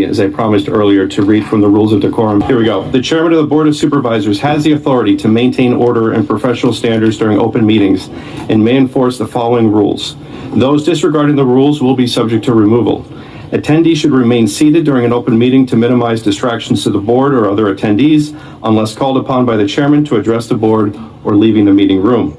as I promised earlier, to read from the rules of decorum. Here we go. The chairman of the Board of Supervisors has the authority to maintain order and professional standards during open meetings and may enforce the following rules. Those disregarding the rules will be subject to removal. Attendees should remain seated during an open meeting to minimize distractions to the board or other attendees unless called upon by the chairman to address the board or leaving the meeting room.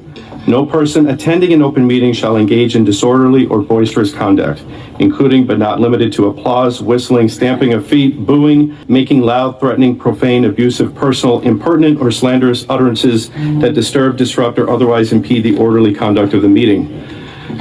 No person attending an open meeting shall engage in disorderly or boisterous conduct, including but not limited to applause, whistling, stamping of feet, booing, making loud, threatening, profane, abusive, personal, impertinent, or slanderous utterances that disturb, disrupt, or otherwise impede the orderly conduct of the meeting.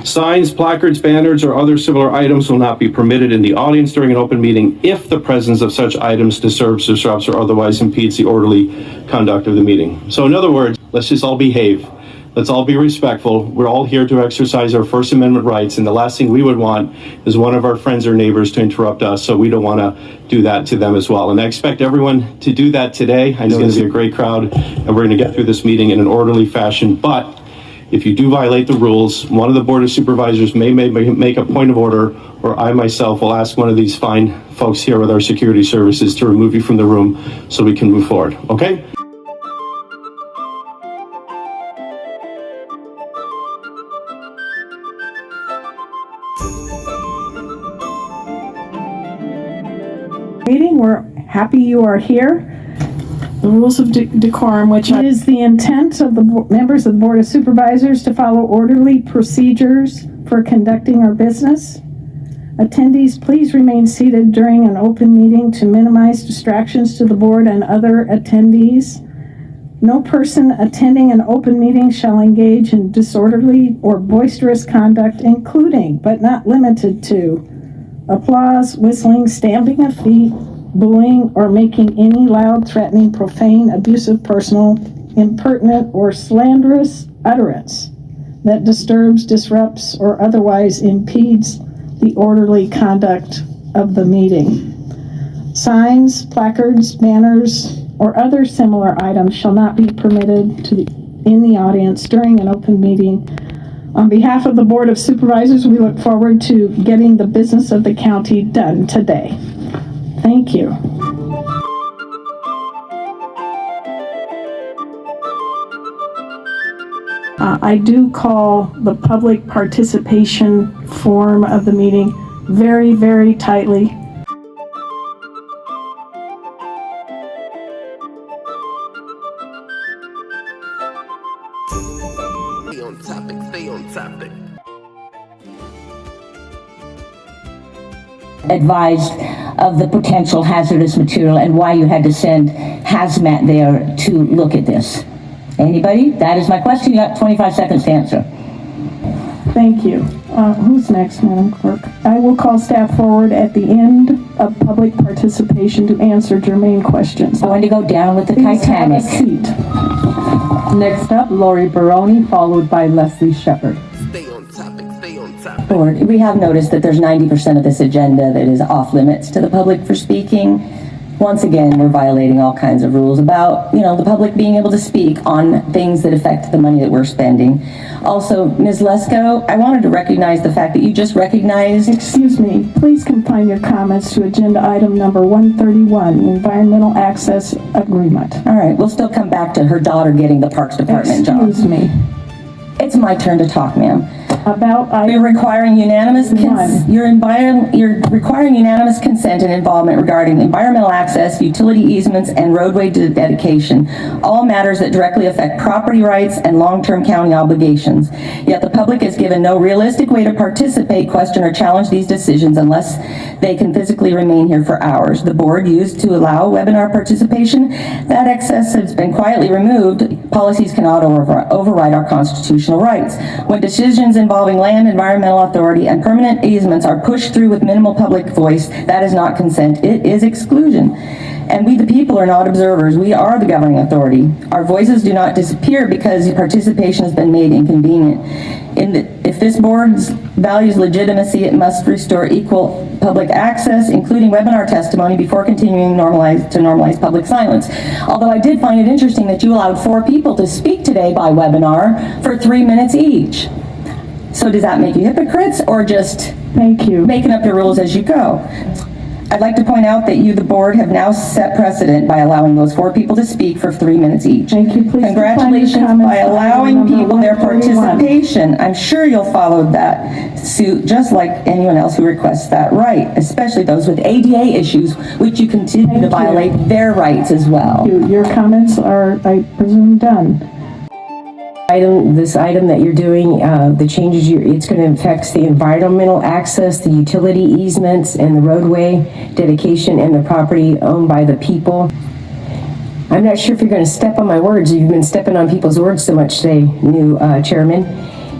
Signs, placards, banners, or other similar items will not be permitted in the audience during an open meeting if the presence of such items disturbs, disrupts, or otherwise impedes the orderly conduct of the meeting. So in other words, let's just all behave. Let's all be respectful. We're all here to exercise our First Amendment rights, and the last thing we would want is one of our friends or neighbors to interrupt us, so we don't want to do that to them as well. And I expect everyone to do that today. I know it's going to be a great crowd, and we're going to get through this meeting in an orderly fashion, but if you do violate the rules, one of the Board of Supervisors may make a point of order, or I myself will ask one of these fine folks here with our security services to remove you from the room so we can move forward, okay? Meeting, we're happy you are here. The rules of decorum, which is the intent of the members of the Board of Supervisors to follow orderly procedures for conducting our business. Attendees, please remain seated during an open meeting to minimize distractions to the board and other attendees. No person attending an open meeting shall engage in disorderly or boisterous conduct, including but not limited to applause, whistling, stamping of feet, booing, or making any loud, threatening, profane, abusive, personal, impertinent, or slanderous utterance that disturbs, disrupts, or otherwise impedes the orderly conduct of the meeting. Signs, placards, banners, or other similar items shall not be permitted in the audience during an open meeting. On behalf of the Board of Supervisors, we look forward to getting the business of the county done today. Thank you. I do call the public participation form of the meeting very, very tightly. Stay on topic, stay on topic. Advised of the potential hazardous material and why you had to send hazmat there to look at this. Anybody? That is my question. You got 25 seconds to answer. Thank you. Who's next, Madam Clerk? I will call staff forward at the end of public participation to answer germane questions. I want to go down with the Titanic. Have a seat. Next up, Lori Baroni, followed by Leslie Shepard. Stay on topic, stay on topic. Board, we have noticed that there's 90% of this agenda that is off limits to the public for speaking. Once again, we're violating all kinds of rules about, the public being able to speak on things that affect the money that we're spending. Also, Ms. Lesko, I wanted to recognize the fact that you just recognized... Excuse me, please confine your comments to agenda item number 131, Environmental Access Agreement. All right, we'll still come back to her daughter getting the Parks Department job. Excuse me. It's my turn to talk, ma'am. You're requiring unanimous you're requiring unanimous consent and involvement regarding environmental access, utility easements, and roadway dedication, all matters that directly affect property rights and long-term county obligations. Yet the public is given no realistic way to participate, question, or challenge these decisions unless they can physically remain here for hours. The board used to allow webinar participation. That access has been quietly removed. Policies cannot override our constitutional rights. When decisions involving land, environmental authority, and permanent easements are pushed through with minimal public voice, that is not consent, it is exclusion. And we the people are not observers, we are the governing authority. Our voices do not disappear because participation has been made inconvenient. If this board values legitimacy, it must restore equal public access, including webinar testimony, before continuing to normalize public silence. Although I did find it interesting that you allowed 4 people to speak today by webinar for 3 minutes each. So does that make you hypocrites or just Thank you. making up your rules as you go? I'd like to point out that you, the board, have now set precedent by allowing those 4 people to speak for 3 minutes each. Thank you. Please Congratulations define your by comments on allowing item number people their 131. participation. I'm sure you'll follow that suit just like anyone else who requests that right, especially those with ADA issues, which you continue to violate their rights as well. Your comments are, I presume, done. This item that you're doing, the changes, it's going to affect the environmental access, the utility easements, and the roadway dedication and the property owned by the people. I'm not sure if you're going to step on my words. You've been stepping on people's words so much today, new Chairman.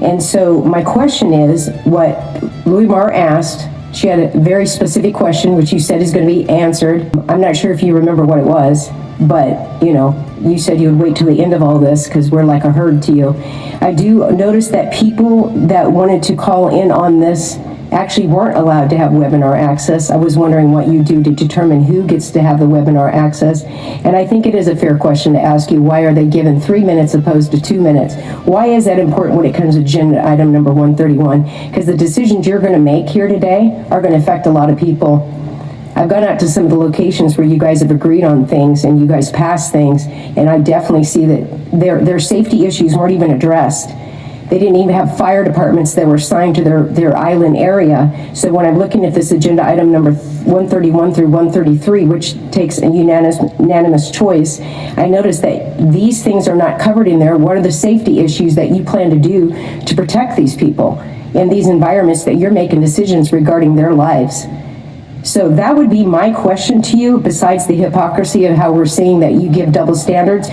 And so my question is, what Louis Marr asked, she had a very specific question, which you said is going to be answered. I'm not sure if you remember what it was, but, you know, you said you would wait till the end of all this because we're like a herd to you. I do notice that people that wanted to call in on this actually weren't allowed to have webinar access. I was wondering what you do to determine who gets to have the webinar access. And I think it is a fair question to ask you, why are they given 3 minutes opposed to 2 minutes? Why is that important when it comes to agenda item number 131? Because the decisions you're going to make here today are going to affect a lot of people. I've gone out to some of the locations where you guys have agreed on things and you guys passed things, and I definitely see that their safety issues weren't even addressed. They didn't even have fire departments that were assigned to their island area. So when I'm looking at this agenda item number 131 through 133, which takes a unanimous choice, I notice that these things are not covered in there. What are the safety issues that you plan to do to protect these people in these environments that you're making decisions regarding their lives? So that would be my question to you, besides the hypocrisy of how we're seeing that you give double standards.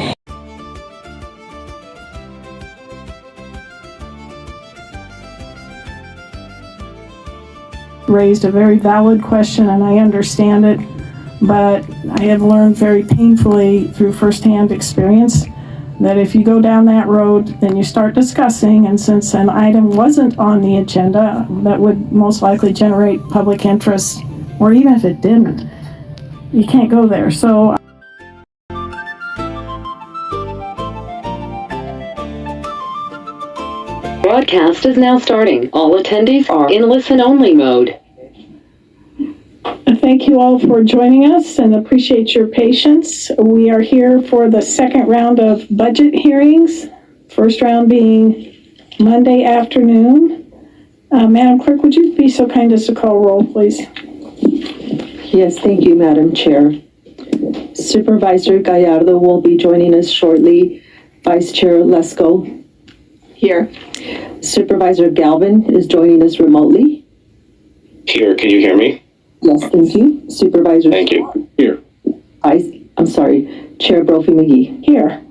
Raised a very valid question, and I understand it, but I have learned very painfully through firsthand experience that if you go down that road, then you start discussing, and since an item wasn't on the agenda, that would most likely generate public interest, or even if it didn't, you can't go there. So Broadcast is now starting. All attendees are in listen-only mode. thank you all for joining us and appreciate your patience. We are here for the second round of budget hearings, first round being Monday afternoon. Madam Clerk, would you be so kind as to call roll, please? Yes, thank you, Madam Chair. Supervisor Gallardo will be joining us shortly. Vice Chair Lesko. Here. Supervisor Galvin is joining us remotely. Here, can you hear me? Yes, thank you. Supervisor. Thank you. Here. Chair Brophy McGee. Here.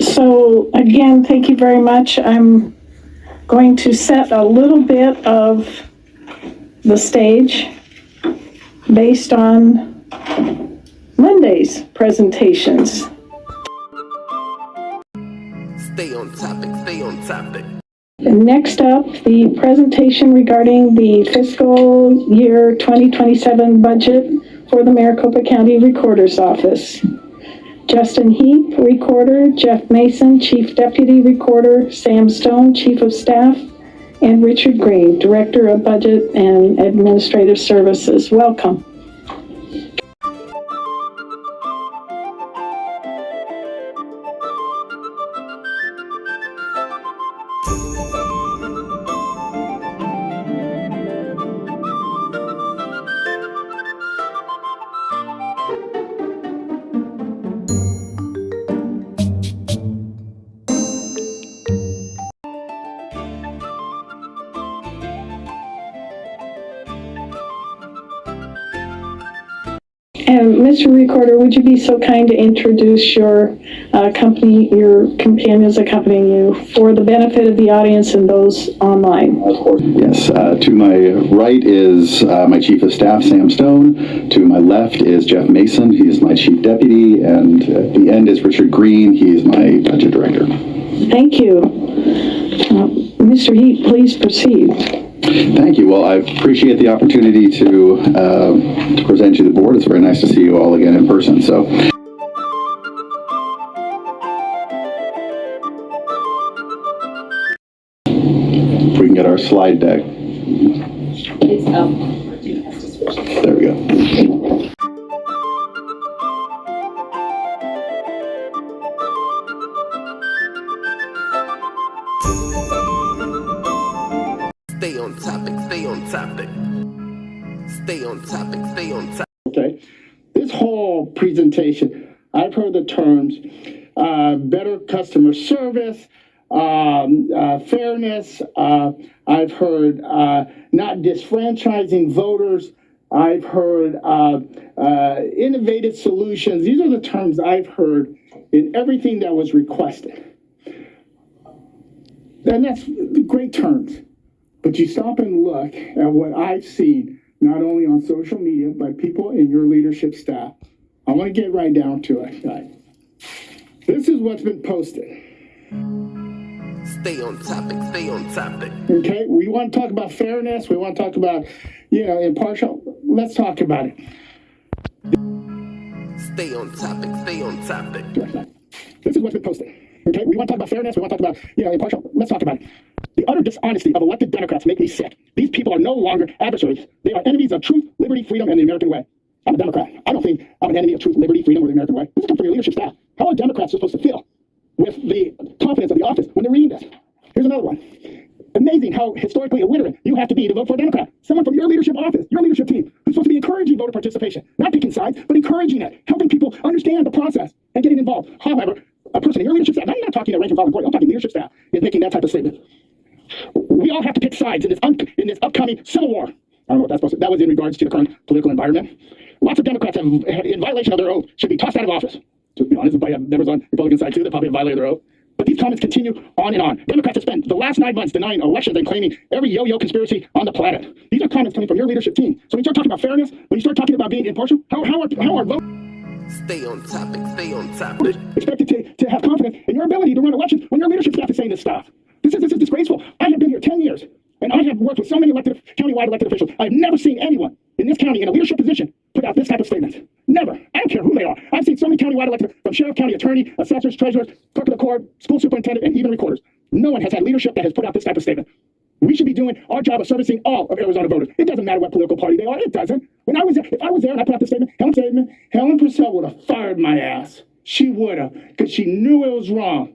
So again, thank you very much. I'm going to set a little bit of the stage based on Monday's presentations. Stay on topic, stay on topic. Next up, the presentation regarding the fiscal year 2027 budget for the Maricopa County Recorder's Office. Justin Heap, Recorder, Jeff Mason, Chief Deputy Recorder, Sam Stone, Chief of Staff, and Richard Green, Director of Budget and Administrative Services. Welcome. And Mr. Recorder, would you be so kind to introduce your company, your companions accompanying you, for the benefit of the audience and those online? Yes, to my right is my Chief of Staff, Sam Stone. To my left is Jeff Mason. He is my Chief Deputy. And at the end is Richard Green. He is my Budget Director. Thank you. Mr. Heap, please proceed. Thank you. Well, I appreciate the opportunity to present you to the board. It's very nice to see you all again in person. So, if we can get our slide deck. It's There we go. Stay on topic, stay on topic. Stay on topic, stay on topic. Okay, this whole presentation, I've heard the terms better customer service, fairness. I've heard not disfranchising voters. I've heard innovative solutions. These are the terms I've heard in everything that was requested. And that's great terms. But you stop and look at what I've seen, not only on social media, but people in your leadership staff. I want to get right down to it, guys. This is what's been posted. Stay on topic, stay on topic. Okay, we want to talk about fairness. We want to talk about, impartial. Let's talk about it. Stay on topic, stay on topic. This is what's been posted. Okay, we want to talk about fairness. We want to talk about, impartial. Let's talk about it. The utter dishonesty of elected Democrats make me sick. These people are no longer adversaries. They are enemies of truth, liberty, freedom, and the American way. I'm a Democrat. I don't think I'm an enemy of truth, liberty, freedom, or the American way. This comes from your leadership staff. How are Democrats supposed to feel with the confidence of the office when they're reading this? Here's another one. Amazing how historically illiterate you have to be to vote for a Democrat. Someone from your leadership office, your leadership team, who's supposed to be encouraging voter participation, not picking sides, but encouraging it, helping people understand the process and getting involved. However, a person in your leadership staff, I'm not talking to rank and file employee, I'm talking leadership staff, is making that type of statement. We all have to pick sides in this upcoming civil war. I don't know what that's supposed to. That was in regards to the current political environment. Lots of Democrats have, in violation of their oath, should be tossed out of office. To be honest, if I have members on the Republican side too, they probably have violated their oath. But these comments continue on and on. Democrats have spent the last 9 months denying elections and claiming every yo-yo conspiracy on the planet. These are comments coming from your leadership team. So when you start talking about fairness, when you start talking about being impartial, how are voters Stay on topic, stay on topic. expected to have confidence in your ability to run elections when your leadership staff is saying this stuff? This is disgraceful. I have been here 10 years, and I have worked with so many countywide elected officials. I've never seen anyone in this county in a leadership position put out this type of statement. Never. I don't care who they are. I've seen so many countywide elected, from sheriff, county attorney, assessors, treasurers, clerk of the court, school superintendent, and even recorders. No one has had leadership that has put out this type of statement. We should be doing our job of servicing all of Arizona voters. It doesn't matter what political party they are. It doesn't. When I was there, if I was there and I put out this statement, Helen Purcell would have fired my ass. She would have, because she knew it was wrong.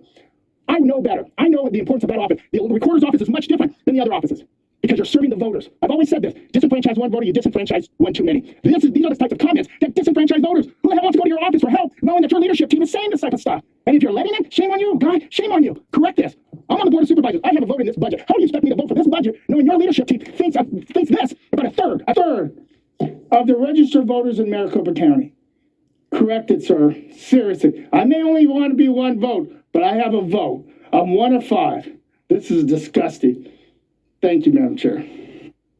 I know better. I know the importance of that office. The recorder's office is much different than the other offices because you're serving the voters. I've always said this. Disenfranchise one voter, you disenfranchise one too many. These are the types of comments that disenfranchise voters. Who the hell wants to go to your office for help knowing that your leadership team is saying this type of stuff? And if you're letting it, shame on you, guy. Shame on you. Correct this. I'm on the board of supervisors. I have a vote in this budget. How do you expect me to vote for this budget knowing your leadership team thinks this about a third of the registered voters in Maricopa County? Corrected, sir. Seriously. I may only want to be one vote, but I have a vote. I'm 1 of 5. This is disgusting. Thank you, Madam Chair.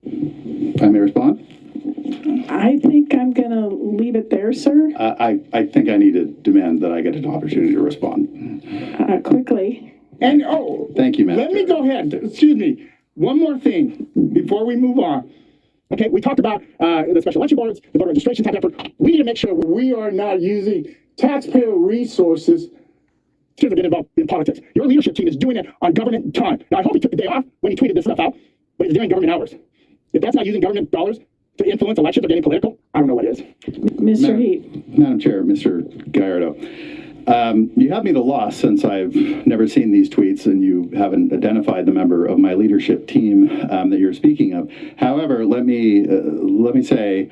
If I may respond? I think I'm going to leave it there, sir. I think I need to demand that I get an opportunity to respond. Quickly. And, thank you, Madam let me Chair. go ahead. Excuse me. One more thing before we move on. Okay, we talked about the special election boards, the voter registration type effort. We need to make sure we are not using taxpayer resources to get involved in politics. Your leadership team is doing it on government time. Now, I hope he took the day off when he tweeted this stuff out, but he's doing government hours. If that's not using government dollars to influence elections or getting political, I don't know what is. Mr. Heat. Madam Chair, Mr. Gallardo, you have me at a loss since I've never seen these tweets and you haven't identified the member of my leadership team that you're speaking of. However, let me say,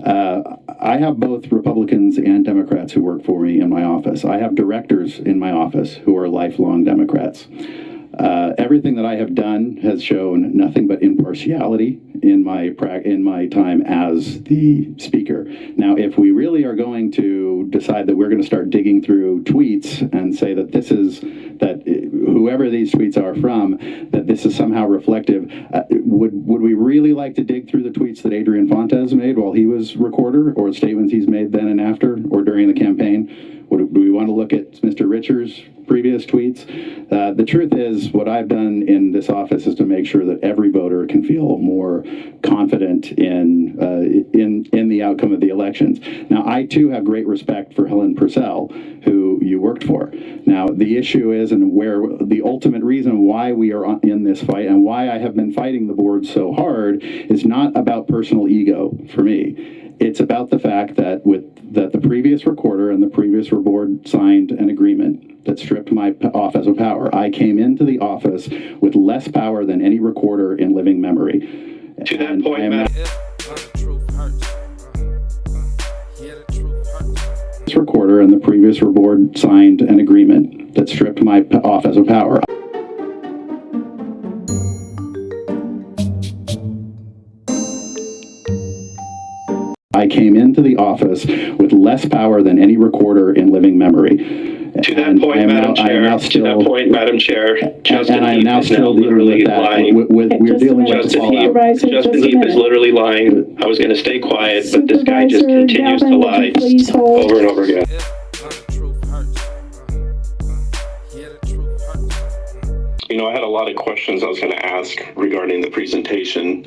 I have both Republicans and Democrats who work for me in my office. I have directors in my office who are lifelong Democrats. Everything that I have done has shown nothing but impartiality in my time as the speaker. Now, if we really are going to decide that we're going to start digging through tweets and say that whoever these tweets are from, that this is somehow reflective, would we really like to dig through the tweets that Adrian Fontes made while he was recorder, or statements he's made then and after, or during the campaign? Do we want to look at Mr. Richards' previous tweets? The truth is, what I've done in this office is to make sure that every voter can feel more confident in in the outcome of the elections. Now, I too have great respect for Helen Purcell, who you worked for. Now, the issue is, and where the ultimate reason why we are in this fight and why I have been fighting the board so hard is not about personal ego for me. It's about the fact that the previous recorder and the previous board signed an agreement that stripped my office of power. I came into the office with less power than any recorder in living memory. To that point, Matt. This recorder and the previous board signed an agreement that stripped my office of power. I came into the office with less power than any recorder in living memory. To that point, Madam Chair. To that point, Madam Chair. Justin Heap is now literally lying. Justin Heap is literally lying. I was going to stay quiet, but this guy just continues to lie over and over again. You know, I had a lot of questions I was going to ask regarding the presentation,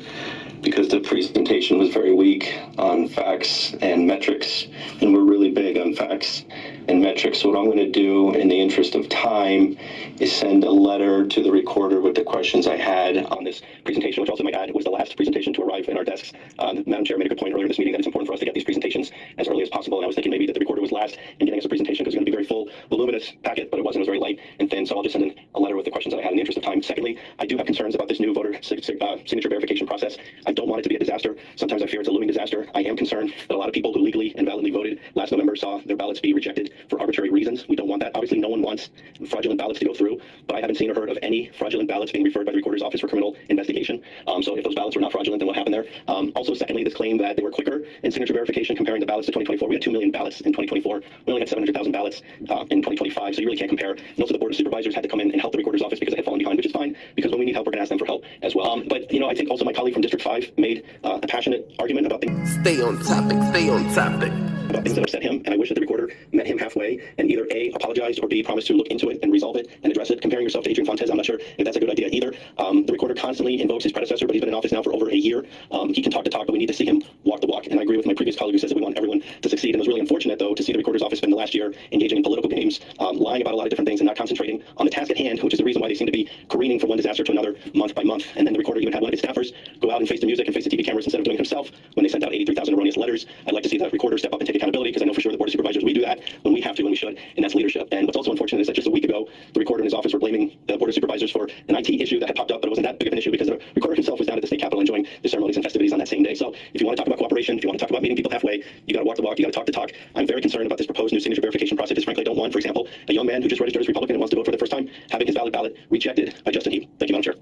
because the presentation was very weak on facts and metrics, and we're really big on facts and metrics. So what I'm going to do in the interest of time is send a letter to the recorder with the questions I had on this presentation, which also might add was the last presentation to arrive in our desks. Madam Chair made a good point earlier in this meeting that it's important for us to get these presentations as early as possible, and I was thinking maybe that the recorder was last in getting us a presentation because it's going to be very full, voluminous packet, but it wasn't. It was very light and thin, so I'll just send in a letter with the questions that I had in the interest of time. Secondly, I do have concerns about this new voter signature verification process. I don't want it to be a disaster. Sometimes I fear it's a looming disaster. I am concerned that a lot of people who legally and validly voted last November saw their ballots be rejected for arbitrary reasons. We don't want that. Obviously, no one wants fraudulent ballots to go through, but I haven't seen or heard of any fraudulent ballots being referred by the recorder's office for criminal investigation. So if those ballots were not fraudulent, then what happened there? Also, secondly, this claim that they were quicker in signature verification comparing the ballots to 2024. We had 2 million ballots in 2024. We only had 700,000 ballots in 2025, so you really can't compare. And also, the Board of Supervisors had to come in and help the recorder's office because they had fallen behind, which is fine, because when we need help, we're going to ask them for help as well. But, you know, I think also my colleague from District 5 made a passionate argument about things. Stay on topic, stay on topic. About things that upset him, and I wish that the recorder met him halfway and either A, apologized, or B, promised to look into it and resolve it and address it. Comparing yourself to Adrian Fontes, I'm not sure if that's a good idea either. The recorder constantly invokes his predecessor, but he's been in office now for over a year. He can talk the talk, but we need to see him walk the walk. And I agree with my previous colleague who says that we want everyone to succeed. And it was really unfortunate, though, to see the recorder's office spend the last year engaging in political games, lying about a lot of different things and not concentrating on the task at hand, which is the reason why they seem to be careening from one disaster to another month by month. And then the recorder even had one of his staffers go out and face the music and face the TV cameras instead of doing it himself when they sent out 83,000 erroneous letters. I'd like to see the recorder step up and take accountability, because I know for sure the Board of Supervisors, we do that when we have to, when we should, and that's leadership. And what's also unfortunate is that just a week ago, the recorder in his office were blaming the Board of Supervisors for an IT issue that had popped up, but it wasn't that big of an issue because the recorder himself was down at the state capitol enjoying the ceremonies and festivities on that same day. So if you want to talk about cooperation, if you want to talk about meeting people halfway, you got to walk the walk, you got to talk the talk. I'm very concerned about this proposed new signature verification process, because frankly, I don't want, for example, a young man who just registered as Republican and wants to vote for the first time having his valid ballot rejected by Justin Heap. Thank you, Madam Chair.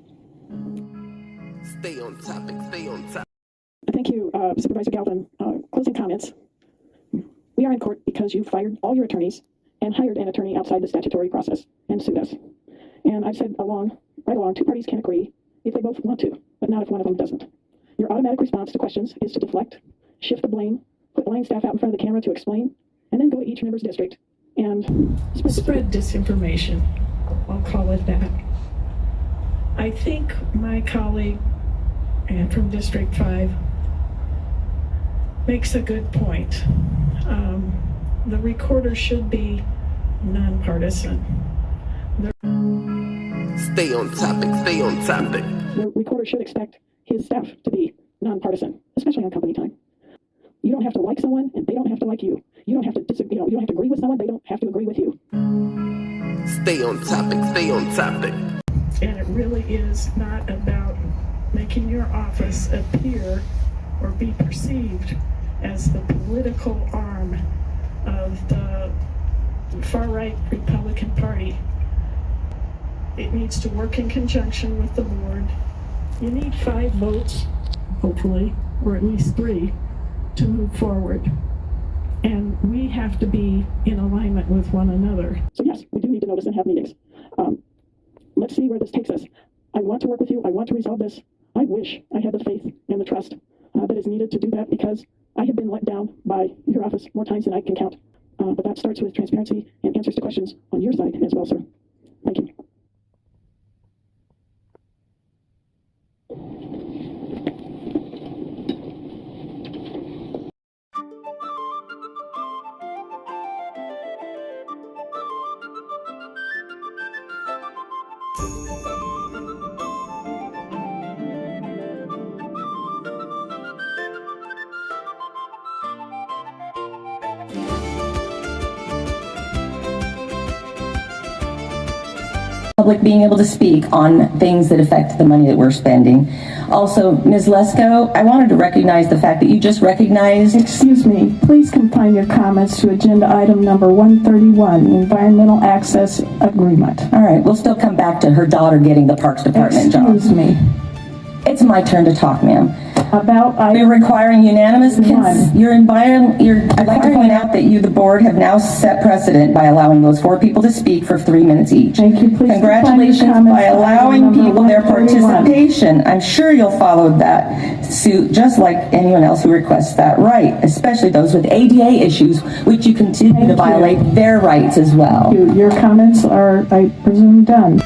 Stay on topic, stay on topic. Thank you, Supervisor Galvin. Closing comments. We are in court because you fired all your attorneys and hired an attorney outside the statutory process and sued us. And I've said right along, two parties can agree if they both want to, but not if one of them doesn't. Your automatic response to questions is to deflect, shift the blame, put line staff out in front of the camera to explain, and then go to each member's district and spread disinformation. I'll call it that. I think my colleague and from District 5 makes a good point. The recorder should be nonpartisan. Stay on topic, stay on topic. The recorder should expect his staff to be nonpartisan, especially on company time. You don't have to like someone, and they don't have to like you. You don't have to disagree. You don't have to agree with someone. They don't have to agree with you. Stay on topic, stay on topic. And it really is not about making your office appear or be perceived as the political arm of the far-right Republican Party. It needs to work in conjunction with the board. You need 5 votes, hopefully, or at least 3, to move forward. And we have to be in alignment with one another. So yes, we do need to notice and have meetings. Let's see where this takes us. I want to work with you. I want to resolve this. I wish I had the faith and the trust that is needed to do that, because I have been let down by your office more times than I can count. But that starts with transparency and answers to questions on your side as well, sir. Thank you. Public being able to speak on things that affect the money that we're spending. Also, Ms. Lesko, I wanted to recognize the fact that you just recognized. Excuse me, please confine your comments to agenda item number 131, Environmental Access Agreement. All right, we'll still come back to her daughter getting the Parks Department job. Excuse me. It's my turn to talk, ma'am. About You're requiring unanimous One. I'd like to point out that you, the board, have now set precedent by allowing those 4 people to speak for 3 minutes each. Thank you. Please Congratulations confine your by comments to allowing item number people their 131. participation. I'm sure you'll follow that suit just like anyone else who requests that right, especially those with ADA issues, which you continue to violate their rights as well. Your comments are, I presume, done.